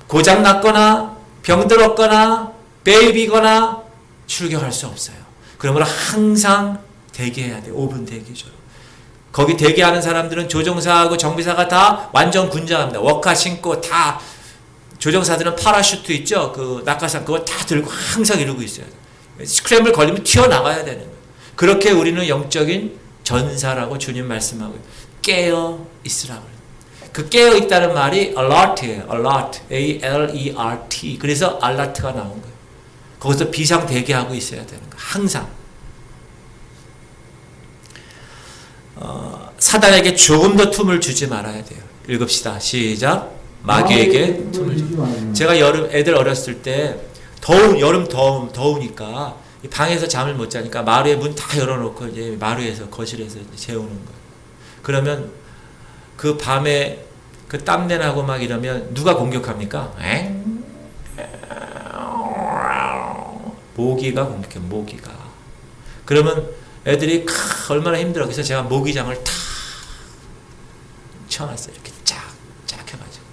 고장 났거나 병들었거나 베이비거나 출격할 수 없어요. 그러므로 항상 대기해야 돼요. 5분 대기죠. 거기 대기하는 사람들은 조종사하고 정비사가 다 완전 군장합니다. 워카 신고 다. 조종사들은 파라슈트 있죠? 그 낙하산 그거 다 들고 항상 이러고 있어요. 스크램블 걸리면 튀어나가야 되는 거예요. 그렇게 우리는 영적인 전사라고 주님 말씀하고 깨어 있으라고. 그 깨어 있다는 말이 alert예요. alert, A-L-E-R-T. 그래서 alert가 나온 거예요. 거기서 비상 대기하고 있어야 되는 거예요. 항상. 사단에게 조금 더 틈을 주지 말아야 돼요. 읽읍시다. 시작. 마귀에게 틈을 주지 말아요. 제가 애들 어렸을 때 여름 더우니까 방에서 잠을 못 자니까 마루에 문 다 열어놓고 이제 마루에서 거실에서 이제 재우는 거예요. 그러면 그 밤에 그 땀내 나고 막 이러면 누가 공격합니까? 모기가 공격해. 모기가. 그러면 애들이 얼마나 힘들어. 그래서 제가 모기장을 탁 쳐놨어요. 이렇게 쫙 해가지고.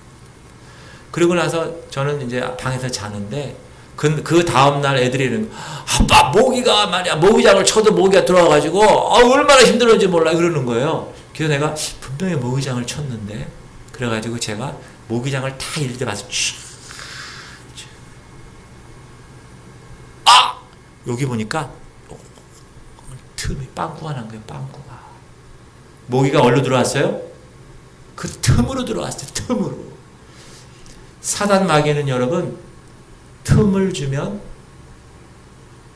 그리고 나서 저는 이제 방에서 자는데 그 다음날 애들이는 아빠 모기가 말이야 모기장을 쳐도 모기가 들어와가지고 얼마나 힘들었는지 몰라 그러는 거예요. 그래서 내가 분명히 모기장을 쳤는데 그래가지고 제가 모기장을 다 이럴 때 봐서 여기 보니까 틈이 빵꾸가 난 거예요. 빵꾸가. 모기가 어디로 들어왔어요? 그 틈으로 들어왔어요. 틈으로. 사단 마귀는 여러분 틈을 주면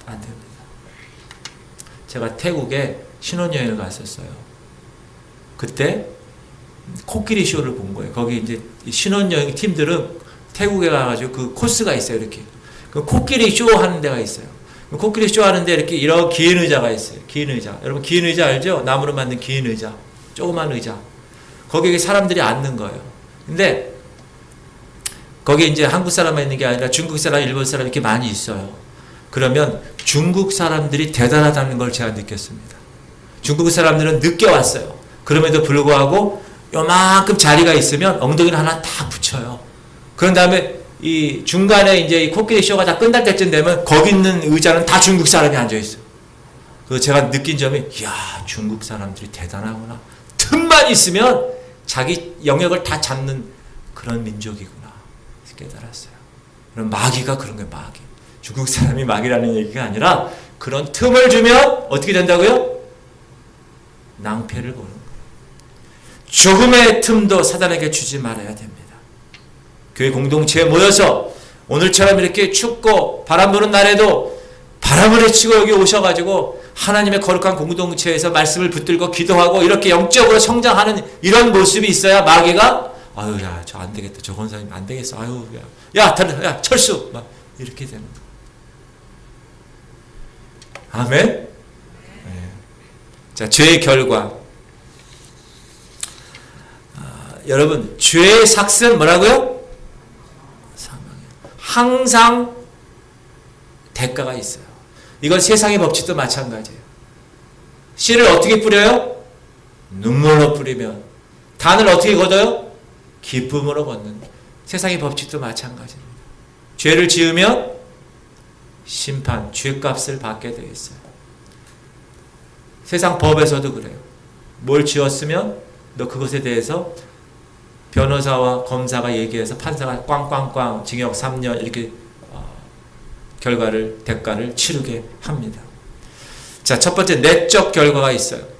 안 됩니다. 제가 태국에 신혼여행을 갔었어요. 그때 코끼리 쇼를 본 거예요. 거기 이제 신혼여행 팀들은 태국에 가가지고 그 코스가 있어요. 이렇게. 그 코끼리 쇼 하는 데가 있어요. 코끼리 쇼 하는데 이렇게 이런 긴 의자가 있어요. 긴 의자. 여러분 긴 의자 알죠? 나무로 만든 긴 의자. 조그만 의자. 거기에 사람들이 앉는 거예요. 근데 거기에 이제 한국 사람만 있는 게 아니라 중국 사람, 일본 사람 이렇게 많이 있어요. 그러면 중국 사람들이 대단하다는 걸 제가 느꼈습니다. 중국 사람들은 늦게 왔어요. 그럼에도 불구하고 요만큼 자리가 있으면 엉덩이를 하나 다 붙여요. 그런 다음에 이 중간에 이제 이 코끼리 쇼가 다 끝날 때쯤 되면 거기 있는 의자는 다 중국 사람이 앉아있어요. 그래서 제가 느낀 점이, 이야, 중국 사람들이 대단하구나. 틈만 있으면 자기 영역을 다 잡는 그런 민족이구나. 깨달았어요. 그럼 마귀가 그런 거예요, 마귀. 중국 사람이 마귀라는 얘기가 아니라 그런 틈을 주면 어떻게 된다고요? 낭패를 보는 거예요. 조금의 틈도 사단에게 주지 말아야 됩니다. 교회 공동체에 모여서 오늘처럼 이렇게 춥고 바람 부는 날에도 바람을 헤치고 여기 오셔가지고 하나님의 거룩한 공동체에서 말씀을 붙들고 기도하고 이렇게 영적으로 성장하는 이런 모습이 있어야 마귀가 아유, 야, 저 안 되겠다. 저 권사님 안 되겠어. 아유, 야, 철수! 막, 이렇게 되는 거예요. 아멘? 네. 자, 죄의 결과. 여러분, 죄의 삭은 뭐라고요? 사망이에요. 항상 대가가 있어요. 이건 세상의 법칙도 마찬가지예요. 씨를 어떻게 뿌려요? 눈물로 뿌리면. 단을 어떻게 걷어요? 기쁨으로 걷는 세상의 법칙도 마찬가지입니다. 죄를 지으면 심판, 죄값을 받게 되어 있어요. 세상 법에서도 그래요. 뭘 지었으면 너 그것에 대해서 변호사와 검사가 얘기해서 판사가 꽝꽝꽝 징역 3년 이렇게 대가를 치르게 합니다. 자, 첫 번째 내적 결과가 있어요.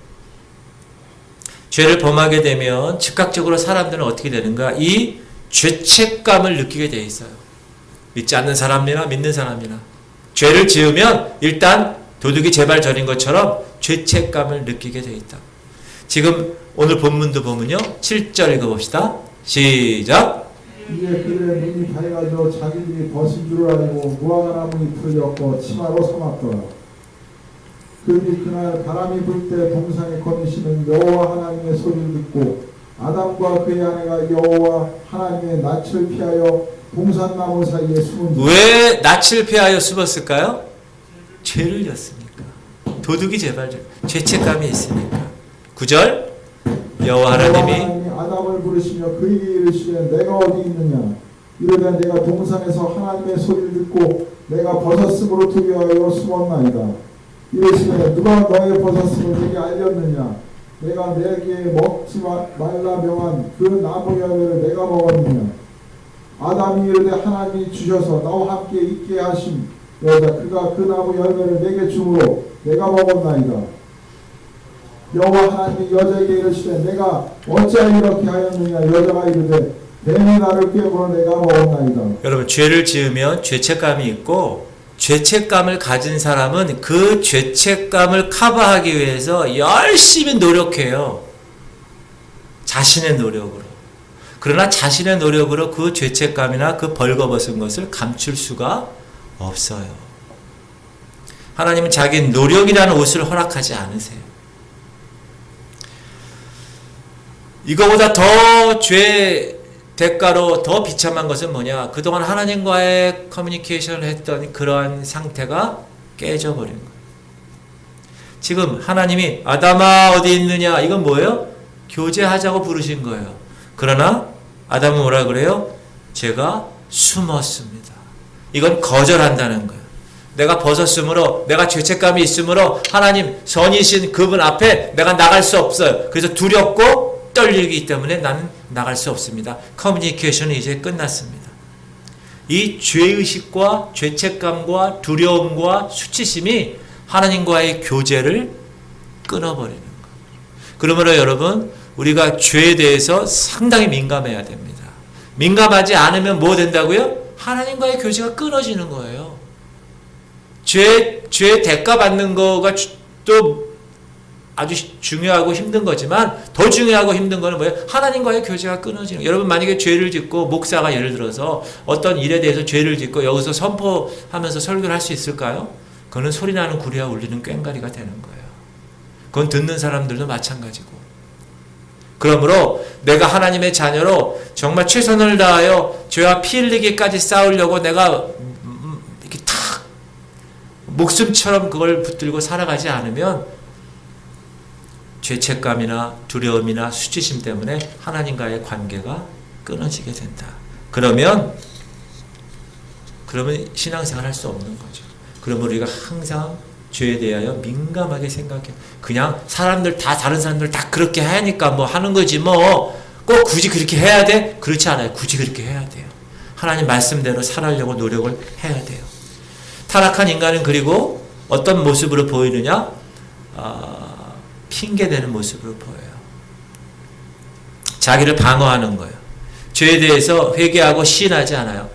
죄를 범하게 되면 즉각적으로 사람들은 어떻게 되는가? 이 죄책감을 느끼게 돼 있어요. 믿지 않는 사람이나 믿는 사람이나. 죄를 지으면 일단 도둑이 제발 저린 것처럼 죄책감을 느끼게 돼 있다. 지금 오늘 본문도 보면요. 7절 읽어봅시다. 시작. 이에 그들의 눈이 밝아져 자기들이 벗은 줄 알고 무화과나무에 풀렸고 치마로 삼았더라. 그들이 그날 바람이 불 때 동산에 거니시는 여호와 하나님의 소리를 듣고 아담과 그의 아내가 여호와 하나님의 낯을 피하여 동산나무 사이에 숨은 왜 낯을 피하여 숨었을까요? 죄를 졌으니까. 도둑이 제발 죄책감이 있으니까. 9절 여호와 하나님이 아담을 부르시며 그에게 이르시되 내가 어디 있느냐 이르되 내가 동산에서 하나님의 소리를 듣고 내가 벗었음으로 두려워하여 숨었나이다. 이르시되 누가 너의 벗었음을 내게 알렸느냐 내가 내게 먹지 말라 명한 그 나무 열매를 내가 먹었느냐. 아담이 이르되 하나님이 주셔서 나와 함께 있게 하심 여자 그가 그 나무 열매를 내게 주므로 내가 먹었나이다. 여호와 하나님이 여자에게 이르시되 내가 어찌하여 이렇게 하였느냐. 여자가 이르되 뱀이 나를 꾀고 내가 먹었나이다. 여러분, 죄를 지으면 죄책감이 있고, 죄책감을 가진 사람은 그 죄책감을 커버하기 위해서 열심히 노력해요. 자신의 노력으로. 그러나 자신의 노력으로 그 죄책감이나 그 벌거벗은 것을 감출 수가 없어요. 하나님은 자기 노력이라는 옷을 허락하지 않으세요. 이거보다 더 죄 대가로 더 비참한 것은 뭐냐? 그동안 하나님과의 커뮤니케이션을 했던 그러한 상태가 깨져버린 거예요. 지금 하나님이 아담아 어디 있느냐? 이건 뭐예요? 교제하자고 부르신 거예요. 그러나 아담은 뭐라 그래요? 제가 숨었습니다. 이건 거절한다는 거예요. 내가 벗었으므로, 내가 죄책감이 있으므로 하나님 선이신 그분 앞에 내가 나갈 수 없어요. 그래서 두렵고 떨리기 때문에 나는 나갈 수 없습니다. 커뮤니케이션은 이제 끝났습니다. 이 죄의식과 죄책감과 두려움과 수치심이 하나님과의 교제를 끊어버리는 거예요. 그러므로 여러분, 우리가 죄에 대해서 상당히 민감해야 됩니다. 민감하지 않으면 뭐 된다고요? 하나님과의 교제가 끊어지는 거예요. 죄 대가 받는 거가 또 아주 중요하고 힘든 거지만 더 중요하고 힘든 거는 뭐예요? 하나님과의 교제가 끊어지는 거예요. 여러분, 만약에 죄를 짓고 목사가 예를 들어서 어떤 일에 대해서 죄를 짓고 여기서 선포하면서 설교를 할 수 있을까요? 그거는 소리나는 구리와 울리는 꽹과리가 되는 거예요. 그건 듣는 사람들도 마찬가지고. 그러므로 내가 하나님의 자녀로 정말 최선을 다하여 죄와 피 흘리기까지 싸우려고 내가 이렇게 탁 목숨처럼 그걸 붙들고 살아가지 않으면 죄책감이나 두려움이나 수치심 때문에 하나님과의 관계가 끊어지게 된다. 그러면 신앙생활 할 수 없는 거죠. 그러면 우리가 항상 죄에 대하여 민감하게 생각해. 그냥 다른 사람들 다 그렇게 하니까 뭐 하는 거지 뭐. 꼭 굳이 그렇게 해야 돼? 그렇지 않아요. 굳이 그렇게 해야 돼요. 하나님 말씀대로 살아려고 노력을 해야 돼요. 타락한 인간은 그리고 어떤 모습으로 보이느냐? 핑계대는 모습으로 보여요. 자기를 방어하는 거예요. 죄에 대해서 회개하고 시인하지 않아요.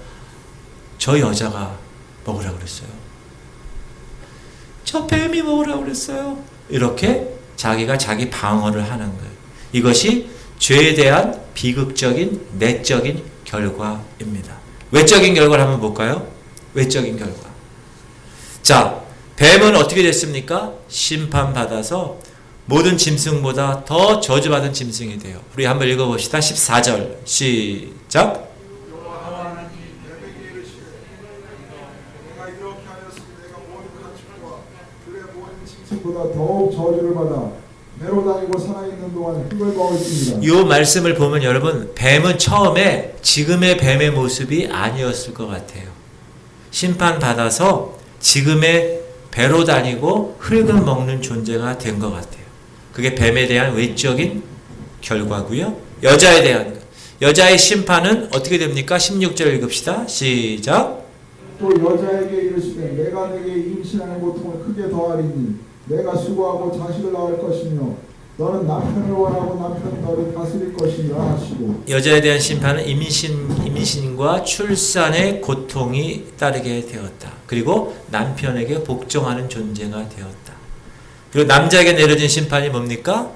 저 여자가 먹으라고 그랬어요. 저 뱀이 먹으라고 그랬어요. 이렇게 자기가 자기 방어를 하는 거예요. 이것이 죄에 대한 비극적인 내적인 결과입니다. 외적인 결과를 한번 볼까요? 외적인 결과. 자, 뱀은 어떻게 됐습니까? 심판받아서 모든 짐승보다 더 저주받은 짐승이 돼요. 우리 한번 읽어봅시다. 14절 시작. 보다 더욱 저주를 받아 배로 다니고 살아있는 동안 흙을 먹을지니라. 이 말씀을 보면 여러분, 뱀은 처음에 지금의 뱀의 모습이 아니었을 것 같아요. 심판받아서 지금의 배로 다니고 흙을 먹는 존재가 된 것 같아요. 그게 뱀에 대한 외적인 결과고요. 여자에 대한 것. 여자의 심판은 어떻게 됩니까? 16절 읽읍시다. 시작. 또 여자에게 이르시되 내가 내게 임신하는 고통을 크게 더하리니 내가 수고하고 자식을 낳을 것이며 너는 남편을 원하고 남편 너를 다스릴 것이니라 하시고. 여자에 대한 심판은 임신과 출산의 고통이 따르게 되었다. 그리고 남편에게 복종하는 존재가 되었다. 그리고 남자에게 내려진 심판이 뭡니까?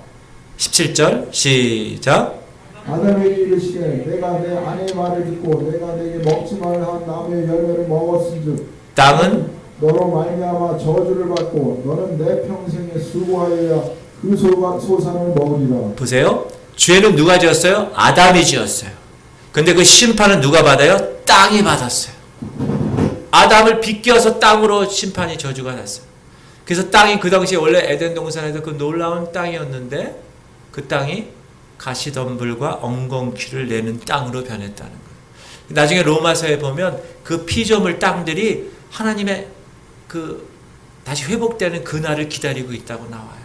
17절 시작. 아담에게 이르시되 내가 내 아내의 말을 듣고 내가 내게 먹지 말라 한 나무의 열매를 먹었은즉 땅은 너로 말미암아 저주를 받고 너는 내 평생에 수고하여야 그 소산을 먹으리라. 보세요. 죄는 누가 지었어요? 아담이 지었어요. 근데 그 심판은 누가 받아요? 땅이 받았어요. 아담을 빗겨서 땅으로 심판이 저주가 났어요. 그래서 땅이 그 당시에 원래 에덴 동산에서 그 놀라운 땅이었는데 그 땅이 가시덤불과 엉겅퀴를 내는 땅으로 변했다는 거예요. 나중에 로마서에 보면 그 피조물 땅들이 하나님의 다시 회복되는 그날을 기다리고 있다고 나와요.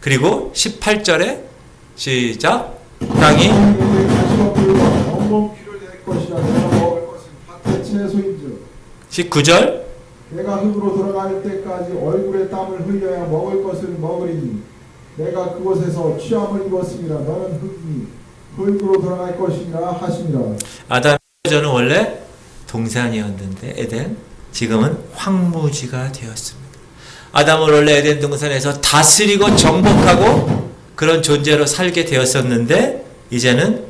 그리고 18절에 시작. 땅이 가시덤불과 엉겅퀴를 낼 것이라 내가 먹을 것은 밭의 채소인즉. 19절 내가 흙으로 돌아갈 때까지 얼굴에 땀을 흘려야 먹을 것을 먹으리니 내가 그곳에서 취함을 입었으니라. 너는 흙으로 돌아갈 것이니라 하시니라. 아담 저는 원래 동산이었는데 에덴, 지금은 황무지가 되었습니다. 아담은 원래 에덴 동산에서 다스리고 정복하고 그런 존재로 살게 되었었는데 이제는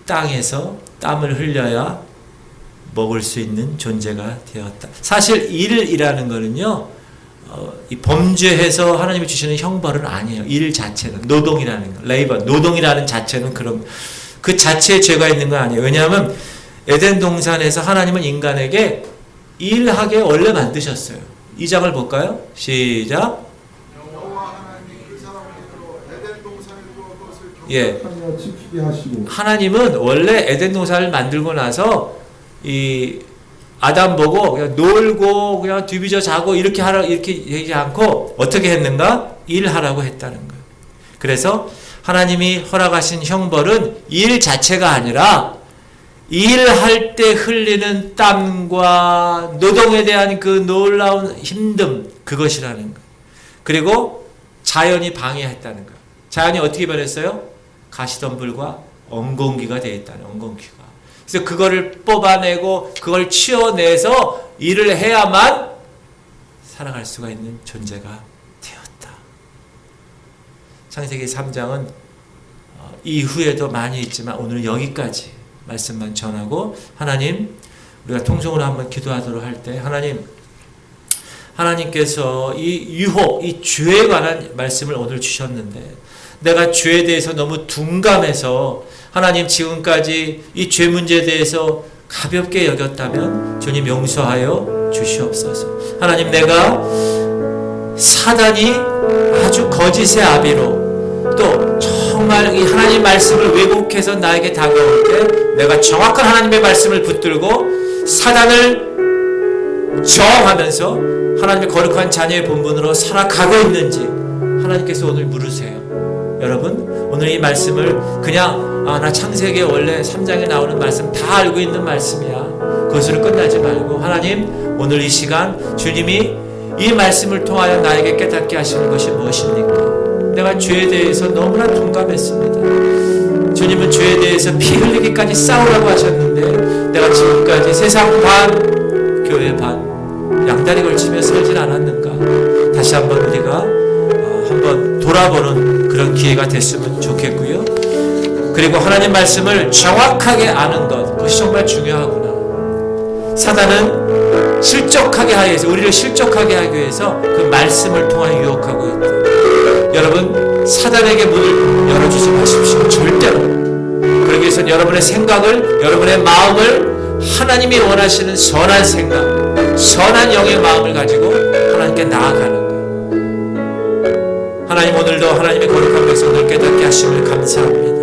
땅에서 땀을 흘려야 먹을 수 있는 존재가 되었다. 사실 일이라는 거는요, 이 범죄해서 하나님이 주시는 형벌은 아니에요. 일 자체는 노동이라는 거, 레이버, 노동이라는 자체는 그런 그 자체에 죄가 있는 건 아니에요. 왜냐하면 에덴 동산에서 하나님은 인간에게 일하게 원래 만드셨어요. 2장을 볼까요? 시작. 여호와 하나님이 그 사람을 이끌어 에덴 동산에 두어 것을 예. 경작하며 지키게 하시고. 하나님은 원래 에덴 동산을 만들고 나서 이 아담 보고 그냥 놀고 그냥 뒤비져 자고 이렇게 하라 이렇게 얘기하지 않고 어떻게 했는가? 일하라고 했다는 거예요. 그래서 하나님이 허락하신 형벌은 일 자체가 아니라 일할 때 흘리는 땀과 노동에 대한 그 놀라운 힘듦, 그것이라는 거예요. 그리고 자연이 방해했다는 거예요. 자연이 어떻게 변했어요? 가시덤불과 엉겅퀴가 되어 있다는, 엉겅퀴가. 그래서 그거를 뽑아내고 그걸 치워내서 일을 해야만 살아갈 수가 있는 존재가 되었다. 창세기 3장은 이후에도 많이 있지만 오늘은 여기까지 말씀만 전하고, 하나님, 우리가 통성으로 한번 기도하도록 할 때 하나님께서 이 유혹, 이 죄에 관한 말씀을 오늘 주셨는데 내가 죄에 대해서 너무 둔감해서 하나님 지금까지 이 죄 문제에 대해서 가볍게 여겼다면 주님 용서하여 주시옵소서. 하나님, 내가 사단이 아주 거짓의 아비로 또 정말 이 하나님 말씀을 왜곡해서 나에게 다가올 때 내가 정확한 하나님의 말씀을 붙들고 사단을 저항하면서 하나님의 거룩한 자녀의 본분으로 살아가고 있는지 하나님께서 오늘 물으세요. 여러분, 오늘 이 말씀을 그냥 나 창세기에 원래 3장에 나오는 말씀 다 알고 있는 말씀이야, 그것으로 끝나지 말고 하나님, 오늘 이 시간 주님이 이 말씀을 통하여 나에게 깨닫게 하시는 것이 무엇입니까? 내가 죄에 대해서 너무나 둔감했습니다. 주님은 죄에 대해서 피 흘리기까지 싸우라고 하셨는데 내가 지금까지 세상 반, 교회 반, 양다리 걸치며 살진 않았는가? 다시 한번 우리가 한번 돌아보는 그런 기회가 됐으면 좋겠고요. 그리고 하나님 말씀을 정확하게 아는 것, 그것이 정말 중요하구나. 사단은 실족하게 하기 위해서, 우리를 실족하게 하기 위해서 그 말씀을 통하여 유혹하고 있다. 여러분, 사단에게 문을 열어주지 마십시오. 절대로. 그러기 위해서는 여러분의 생각을, 여러분의 마음을 하나님이 원하시는 선한 생각, 선한 영의 마음을 가지고 하나님께 나아가는 거예요. 하나님, 오늘도 하나님의 거룩한 백성들 깨닫게 하심을 감사합니다.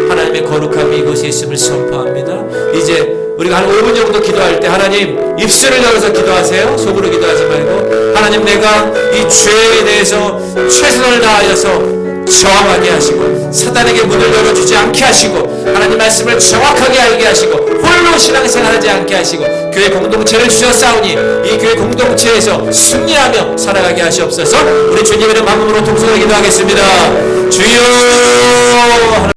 하나님의 거룩함이 이곳에 있음을 선포합니다. 이제 우리가 한 5분 정도 기도할 때 하나님, 입술을 열어서 기도하세요. 속으로 기도하지 말고 하나님, 내가 이 죄에 대해서 최선을 다하여서 저항하게 하시고 사단에게 문을 열어주지 않게 하시고 하나님 말씀을 정확하게 알게 하시고 홀로 신앙생활하지 않게 하시고 교회 공동체를 주셨사오니 이 교회 공동체에서 승리하며 살아가게 하시옵소서. 우리 주님의 마음으로 통성을 기도하겠습니다. 주여.